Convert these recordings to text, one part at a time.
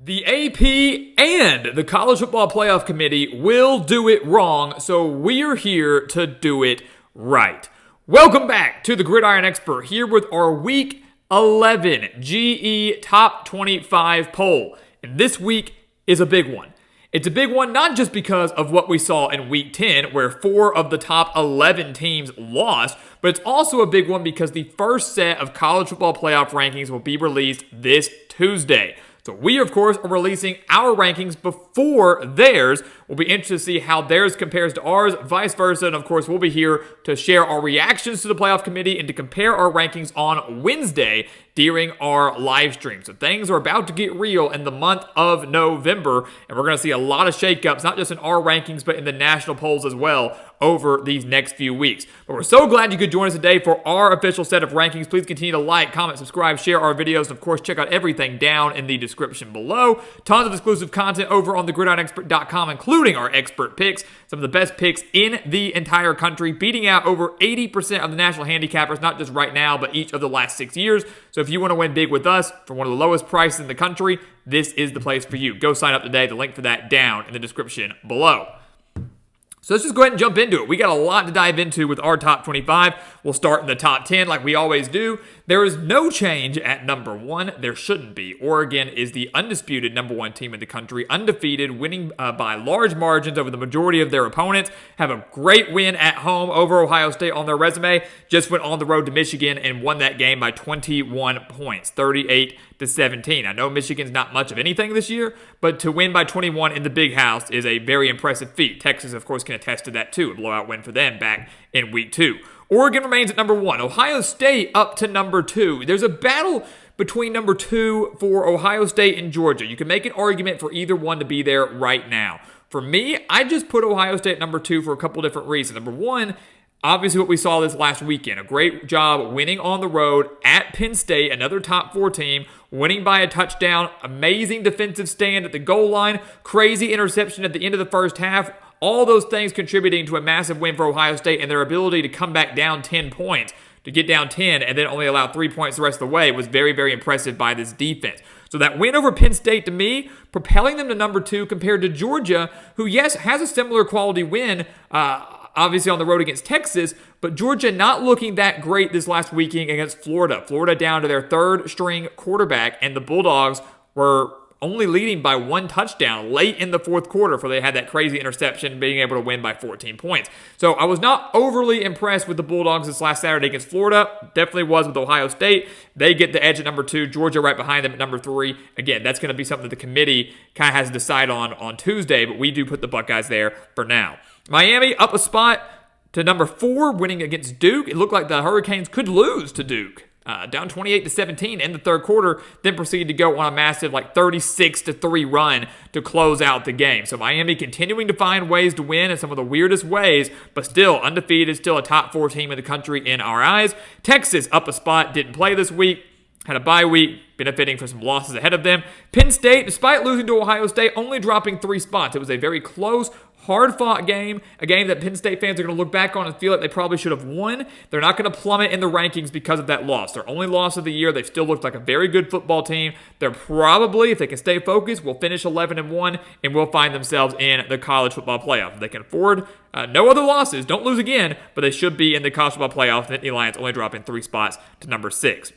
The AP and the College Football Playoff Committee will do it wrong, so we're here to do it right. Welcome back to the Gridiron Expert, here with our Week 11 GE Top 25 poll. And this week is a big one. It's a big one not just because of what we saw in Week 10, where 4 of the top 11 teams lost, but it's also a big one because the first set of college football playoff rankings will be released this Tuesday. So we, of course, are releasing our rankings before theirs. We'll be interested to see how theirs compares to ours, vice versa. And, of course, we'll be here to share our reactions to the playoff committee and to compare our rankings on Wednesday during our live stream. So things are about to get real in the month of November, and we're going to see a lot of shakeups, not just in our rankings, but in the national polls as well over these next few weeks. But we're so glad you could join us today for our official set of rankings. Please continue to like, comment, subscribe, share our videos, and of course, check out everything down in the description below. Tons of exclusive content over on thegridironexpert.com, including our expert picks, some of the best picks in the entire country, beating out over 80% of the national handicappers, not just right now, but each of the last 6 years. So if you want to win big with us for one of the lowest prices in the country, this is the place for you. Go sign up today. The link for that down in the description below. So let's just go ahead and jump into it. We got a lot to dive into with our top 25. We'll start in the top 10 like we always do. There is no change at number 1. There shouldn't be. Oregon is the undisputed number 1 team in the country, undefeated, winning by large margins over the majority of their opponents. Have a great win at home over Ohio State on their resume. Just went on the road to Michigan and won that game by 21 points, 38-17. I know Michigan's not much of anything this year, but to win by 21 in the Big House is a very impressive feat. Texas, of course, can attest to that too. A blowout win for them back in Week 2. Oregon remains at number 1. Ohio State up to number 2. There's a battle between number 2 for Ohio State and Georgia. You can make an argument for either one to be there right now. For me, I just put Ohio State at number 2 for a couple different reasons. Number 1, obviously what we saw this last weekend. A great job winning on the road at Penn State, another top 4 team, winning by a touchdown, amazing defensive stand at the goal line, crazy interception at the end of the first half. All those things contributing to a massive win for Ohio State, and their ability to come back down 10 points, to get down 10 and then only allow 3 points the rest of the way was very, very impressive by this defense. So that win over Penn State, to me, propelling them to number 2 compared to Georgia, who, yes, has a similar quality win, obviously on the road against Texas, but Georgia not looking that great this last weekend against Florida. Florida down to their 3rd-string quarterback, and the Bulldogs were only leading by 1 touchdown late in the 4th quarter before they had that crazy interception, being able to win by 14 points. So I was not overly impressed with the Bulldogs this last Saturday against Florida. Definitely was with Ohio State. They get the edge at number 2. Georgia right behind them at number 3. Again, that's going to be something that the committee kind of has to decide on Tuesday, but we do put the Buckeyes there for now. Miami up a spot to number 4, winning against Duke. It looked like the Hurricanes could lose to Duke. Down 28-17 in the 3rd quarter, then proceeded to go on a massive 36-3 run to close out the game. So Miami continuing to find ways to win in some of the weirdest ways, but still undefeated, still a top 4 team in the country in our eyes. Texas up a spot, didn't play this week, had a bye week, benefiting from some losses ahead of them. Penn State, despite losing to Ohio State, only dropping 3 spots. It was a very close, hard-fought game, a game that Penn State fans are going to look back on and feel like they probably should have won. They're not going to plummet in the rankings because of that loss. Their only loss of the year. They've still looked like a very good football team. They're probably, if they can stay focused, will finish 11-1 and will find themselves in the college football playoff. If they can afford no other losses, don't lose again, but they should be in the college football playoff. The Nittany Lions only dropping 3 spots to number 6.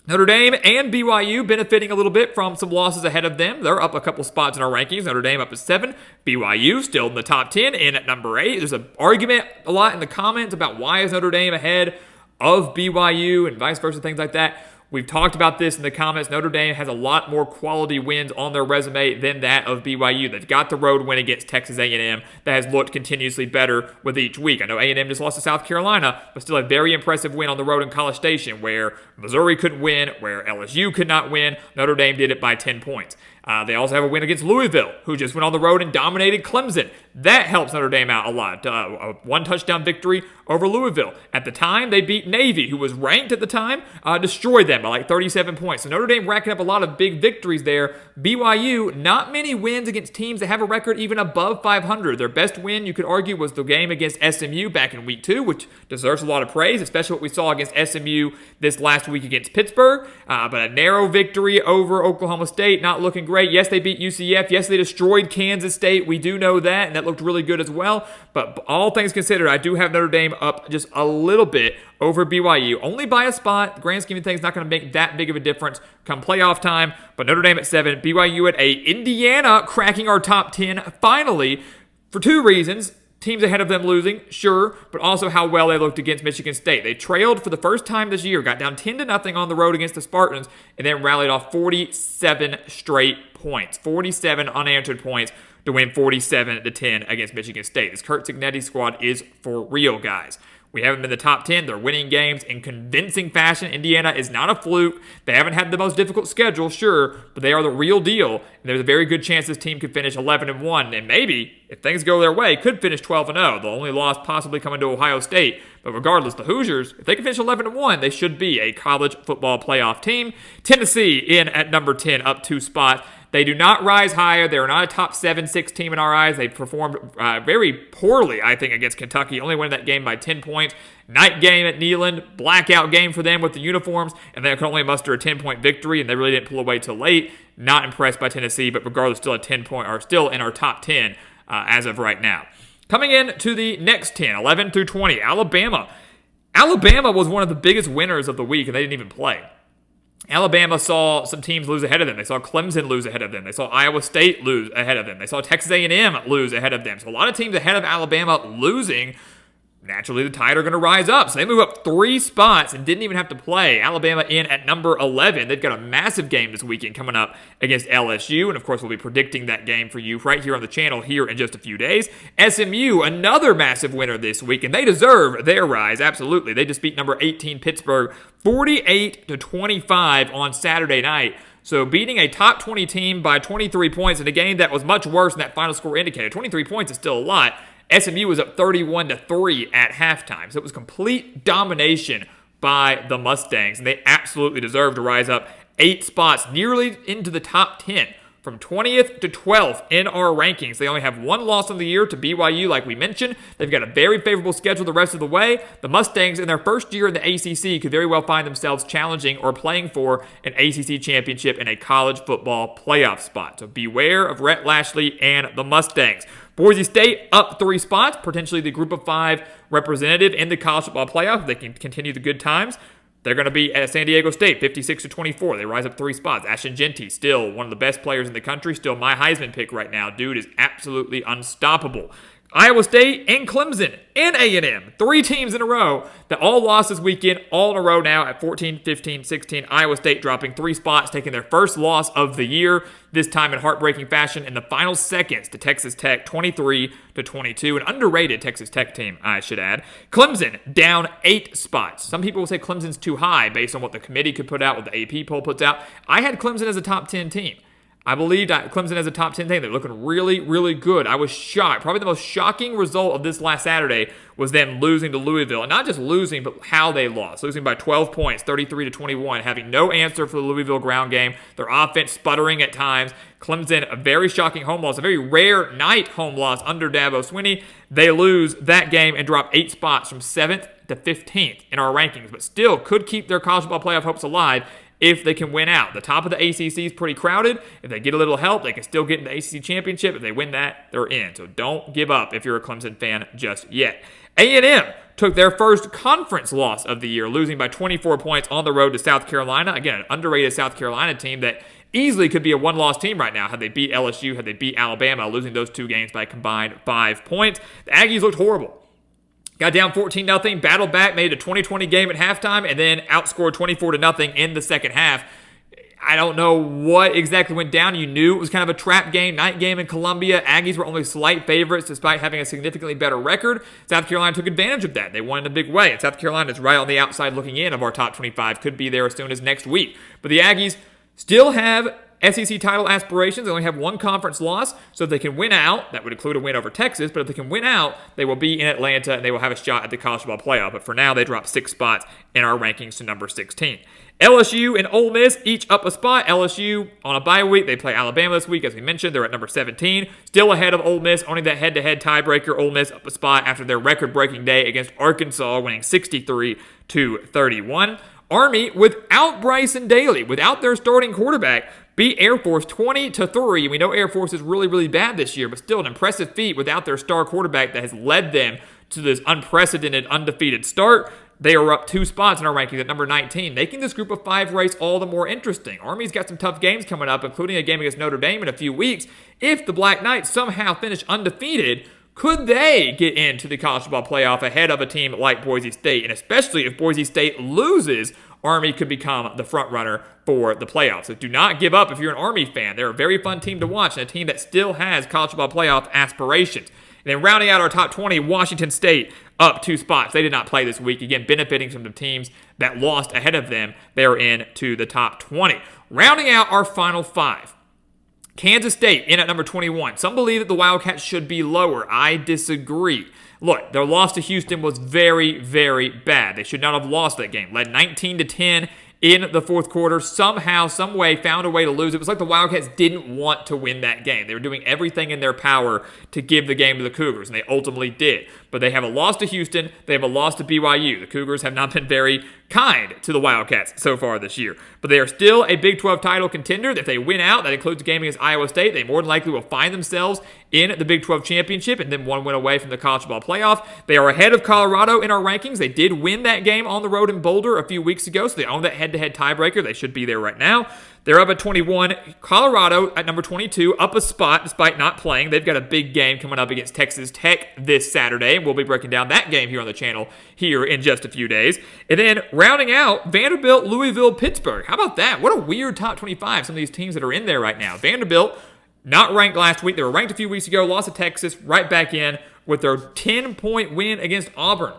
Notre Dame and BYU benefiting a little bit from some losses ahead of them. They're up a couple spots in our rankings. Notre Dame up at 7. BYU still in the top 10 and at number 8. There's an argument a lot in the comments about why is Notre Dame ahead of BYU and vice versa, things like that. We've talked about this in the comments. Notre Dame has a lot more quality wins on their resume than that of BYU. They've got the road win against Texas A&M that has looked continuously better with each week. I know A&M just lost to South Carolina, but still a very impressive win on the road in College Station where Missouri couldn't win, where LSU could not win. Notre Dame did it by 10 points. They also have a win against Louisville, who just went on the road and dominated Clemson. That helps Notre Dame out a lot. A one-touchdown victory over Louisville. At the time, they beat Navy, who was ranked at the time, destroyed them by like 37 points. So Notre Dame racking up a lot of big victories there. BYU, not many wins against teams that have a record even above 500. Their best win, you could argue, was the game against SMU back in week 2, which deserves a lot of praise, especially what we saw against SMU this last week against Pittsburgh. But a narrow victory over Oklahoma State, not looking great. Yes, they beat UCF. Yes, they destroyed Kansas State. We do know that, and that looked really good as well. But all things considered, I do have Notre Dame up just a little bit over BYU. Only by a spot. The grand scheme of things, not going to make that big of a difference come playoff time. But Notre Dame at 7, BYU at 8. Indiana cracking our top 10 finally for 2 reasons. Teams ahead of them losing, sure, but also how well they looked against Michigan State. They trailed for the first time this year, got down 10-0 on the road against the Spartans, and then rallied off 47 straight points. 47 unanswered points to win 47-10 against Michigan State. This Kurt Cignetti squad is for real, guys. We have them in the top 10. They're winning games in convincing fashion. Indiana is not a fluke. They haven't had the most difficult schedule, sure, but they are the real deal. And there's a very good chance this team could finish 11-1, and maybe, if things go their way, could finish 12-0. The only loss possibly coming to Ohio State. But regardless, the Hoosiers, if they can finish 11-1, they should be a college football playoff team. Tennessee in at number 10, up 2 spots. They do not rise higher. They are not a top 7-6 team in our eyes. They performed very poorly, I think, against Kentucky. Only winning that game by 10 points. Night game at Neyland. Blackout game for them with the uniforms. And they could only muster a 10-point victory, and they really didn't pull away till late. Not impressed by Tennessee, but regardless, still a 10-point, or still in our top 10 as of right now. Coming in to the next 10, 11 through 20, Alabama. Alabama was one of the biggest winners of the week, and they didn't even play. Alabama saw some teams lose ahead of them. They saw Clemson lose ahead of them. They saw Iowa State lose ahead of them. They saw Texas A&M lose ahead of them. So a lot of teams ahead of Alabama losing. Naturally, the Tide are going to rise up. So they move up 3 spots and didn't even have to play. Alabama in at number 11. They've got a massive game this weekend coming up against LSU. And, of course, we'll be predicting that game for you right here on the channel here in just a few days. SMU, another massive winner this week, and they deserve their rise, absolutely. They just beat number 18 Pittsburgh 48-25 on Saturday night. So beating a top 20 team by 23 points in a game that was much worse than that final score indicated. 23 points is still a lot. SMU was up 31-3 at halftime. So it was complete domination by the Mustangs. And they absolutely deserve to rise up 8 spots, nearly into the top 10. From 20th to 12th in our rankings. They only have 1 loss on the year to BYU, like we mentioned. They've got a very favorable schedule the rest of the way. The Mustangs, in their first year in the ACC, could very well find themselves challenging or playing for an ACC championship and a college football playoff spot. So beware of Rhett Lashley and the Mustangs. Boise State up 3 spots, potentially the group of 5 representative in the college football playoff. They can continue the good times. They're going to be at San Diego State, 56-24. They rise up 3 spots. Ashton Genty, still one of the best players in the country, still my Heisman pick right now. Dude is absolutely unstoppable. Iowa State and Clemson and A&M, 3 teams in a row that all lost this weekend, all in a row now at 14, 15, 16. Iowa State dropping 3 spots, taking their first loss of the year, this time in heartbreaking fashion in the final seconds to Texas Tech, 23-22. An underrated Texas Tech team, I should add. Clemson down 8 spots. Some people will say Clemson's too high based on what the committee could put out, what the AP poll puts out. I had Clemson as a top 10 team. I believed Clemson as a top 10 team. They're looking really, really good. I was shocked. Probably the most shocking result of this last Saturday was them losing to Louisville. And not just losing, but how they lost. Losing by 12 points, 33-21, having no answer for the Louisville ground game. Their offense sputtering at times. Clemson, a very shocking home loss, a very rare night home loss under Dabo Swinney. They lose that game and drop 8 spots from 7th to 15th in our rankings, but still could keep their college football playoff hopes alive if they can win out. The top of the ACC is pretty crowded. If they get a little help, they can still get in the ACC championship. If they win that, they're in. So don't give up if you're a Clemson fan just yet. A&M took their first conference loss of the year, losing by 24 points on the road to South Carolina. Again, an underrated South Carolina team that easily could be a 1-loss team right now had they beat LSU, had they beat Alabama, losing those 2 games by a combined 5 points. The Aggies looked horrible. Got down 14-0, battled back, made it a 20-20 game at halftime, and then outscored 24-0 in the second half. I don't know what exactly went down. You knew it was kind of a trap game, night game in Columbia. Aggies were only slight favorites despite having a significantly better record. South Carolina took advantage of that. They won in a big way. And South Carolina is right on the outside looking in of our top 25. Could be there as soon as next week. But the Aggies still have SEC title aspirations. They only have one conference loss, so if they can win out, that would include a win over Texas, but if they can win out, they will be in Atlanta and they will have a shot at the college football playoff. But for now, they dropped 6 spots in our rankings to number 16. LSU and Ole Miss each up a spot. LSU on a bye week. They play Alabama this week, as we mentioned. They're at number 17. Still ahead of Ole Miss. Only that head-to-head tiebreaker. Ole Miss up a spot after their record-breaking day against Arkansas, winning 63-31. Army, without Bryson Daly, without their starting quarterback, beat Air Force 20-3. We know Air Force is really, really bad this year, but still an impressive feat without their star quarterback that has led them to this unprecedented, undefeated start. They are up 2 spots in our rankings at number 19, making this group of 5 race all the more interesting. Army's got some tough games coming up, including a game against Notre Dame in a few weeks. If the Black Knights somehow finish undefeated, could they get into the college football playoff ahead of a team like Boise State? And especially if Boise State loses, Army could become the front runner for the playoffs. So do not give up if you're an Army fan. They're a very fun team to watch and a team that still has college football playoff aspirations. And then rounding out our top 20, Washington State up 2 spots. They did not play this week. Again, benefiting from the teams that lost ahead of them. They are into the top 20. Rounding out our final 5. Kansas State in at number 21. Some believe that the Wildcats should be lower. I disagree. Look, their loss to Houston was very, very bad. They should not have lost that game. Led 19-10 in the fourth quarter. Somehow, some way, found a way to lose. It was like the Wildcats didn't want to win that game. They were doing everything in their power to give the game to the Cougars, and they ultimately did. But they have a loss to Houston. They have a loss to BYU. The Cougars have not been very kind to the Wildcats so far this year. But they are still a Big 12 title contender. If they win out, that includes a game against Iowa State, they more than likely will find themselves in the Big 12 championship and then one win away from the college football playoff. They are ahead of Colorado in our rankings. They did win that game on the road in Boulder a few weeks ago, so they own that head-to-head tiebreaker. They should be there right now. They're up at 21. Colorado at number 22, up a spot despite not playing. They've got a big game coming up against Texas Tech this Saturday, and we'll be breaking down that game here on the channel here in just a few days. And then rounding out, Vanderbilt, Louisville, Pittsburgh. How about that? What a weird top 25, some of these teams that are in there right now. Vanderbilt, not ranked last week. They were ranked a few weeks ago, lost to Texas, right back in with their 10-point win against Auburn.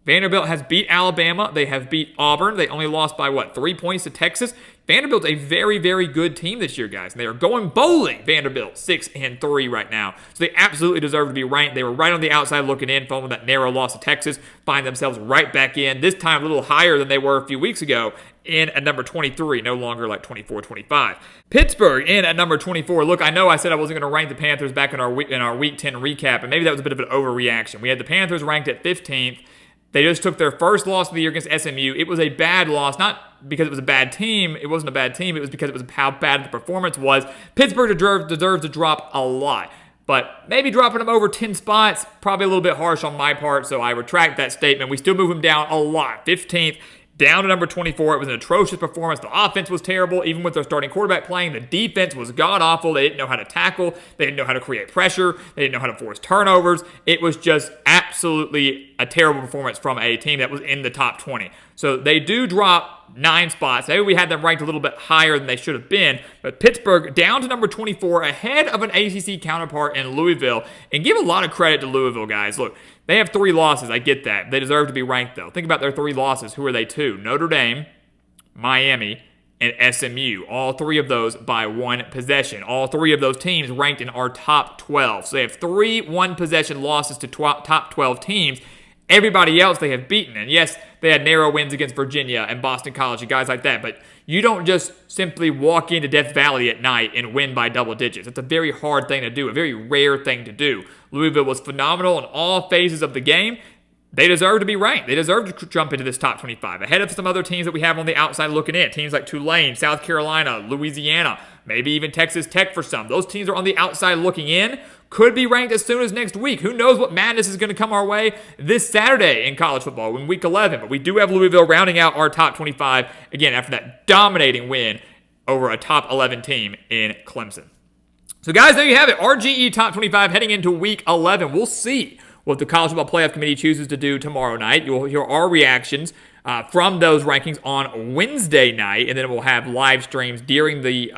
Vanderbilt has beat Alabama. They have beat Auburn. They only lost by, 3 points to Texas. Vanderbilt's a very, very good team this year, guys. And they are going bowling. Vanderbilt, 6-3 right now. So they absolutely deserve to be ranked. They were right on the outside looking in, following that narrow loss to Texas. Find themselves right back in, this time a little higher than they were a few weeks ago, in at number 23, no longer like 24, 25. Pittsburgh in at number 24. Look, I know I said I wasn't going to rank the Panthers back in our week 10 recap, and maybe that was a bit of an overreaction. We had the Panthers ranked at 15th. They just took their first loss of the year against SMU. It was a bad loss, not because it was a bad team. It wasn't a bad team. It was because it was how bad the performance was. Pittsburgh deserves to drop a lot. But maybe dropping them over 10 spots, probably a little bit harsh on my part, so I retract that statement. We still move them down a lot. 15th, down to number 24. It was an atrocious performance. The offense was terrible, even with their starting quarterback playing. The defense was god-awful. They didn't know how to tackle. They didn't know how to create pressure. They didn't know how to force turnovers. It was just absolutely a terrible performance from a team that was in the top 20. So they do drop 9 spots. Maybe we had them ranked a little bit higher than they should have been. But Pittsburgh down to number 24, ahead of an ACC counterpart in Louisville. And give a lot of credit to Louisville, guys. Look, they have 3 losses. I get that. They deserve to be ranked, though. Think about their 3 losses. Who are they to? Notre Dame, Miami, and SMU. All 3 of those by 1 possession. All 3 of those teams ranked in our top 12. So they have 3 one-possession losses to top 12 teams. Everybody else they have beaten. And yes, they had narrow wins against Virginia and Boston College and guys like that. But you don't just simply walk into Death Valley at night and win by double digits. It's a very hard thing to do, a very rare thing to do. Louisville was phenomenal in all phases of the game. They deserve to be ranked. They deserve to jump into this top 25, ahead of some other teams that we have on the outside looking in. Teams like Tulane, South Carolina, Louisiana, maybe even Texas Tech for some. Those teams are on the outside looking in. Could be ranked as soon as next week. Who knows what madness is going to come our way this Saturday in college football in week 11. But we do have Louisville rounding out our top 25, again, after that dominating win over a top 11 team in Clemson. So guys, there you have it. RGE top 25 heading into week 11. We'll see what the College Football Playoff Committee chooses to do tomorrow night. You'll hear our reactions from those rankings on Wednesday night, and then we'll have live streams during the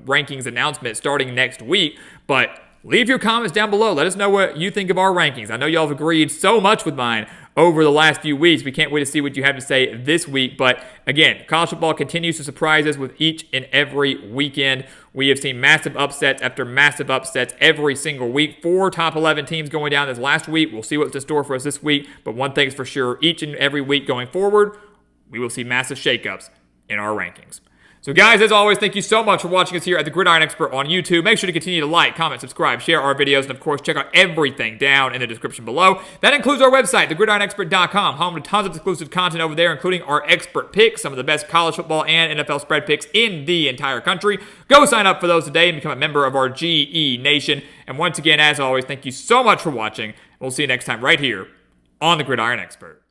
rankings announcement starting next week. But leave your comments down below. Let us know what you think of our rankings. I know y'all have agreed so much with mine over the last few weeks. We can't wait to see what you have to say this week. But again, college football continues to surprise us with each and every weekend. We have seen massive upsets after massive upsets every single week. 4 top 11 teams going down this last week. We'll see what's in store for us this week. But one thing's for sure, each and every week going forward, we will see massive shakeups in our rankings. So guys, as always, thank you so much for watching us here at the Gridiron Expert on YouTube. Make sure to continue to like, comment, subscribe, share our videos, and of course, check out everything down in the description below. That includes our website, thegridironexpert.com, home to tons of exclusive content over there, including our expert picks, some of the best college football and NFL spread picks in the entire country. Go sign up for those today and become a member of our GE Nation. And once again, as always, thank you so much for watching. We'll see you next time right here on the Gridiron Expert.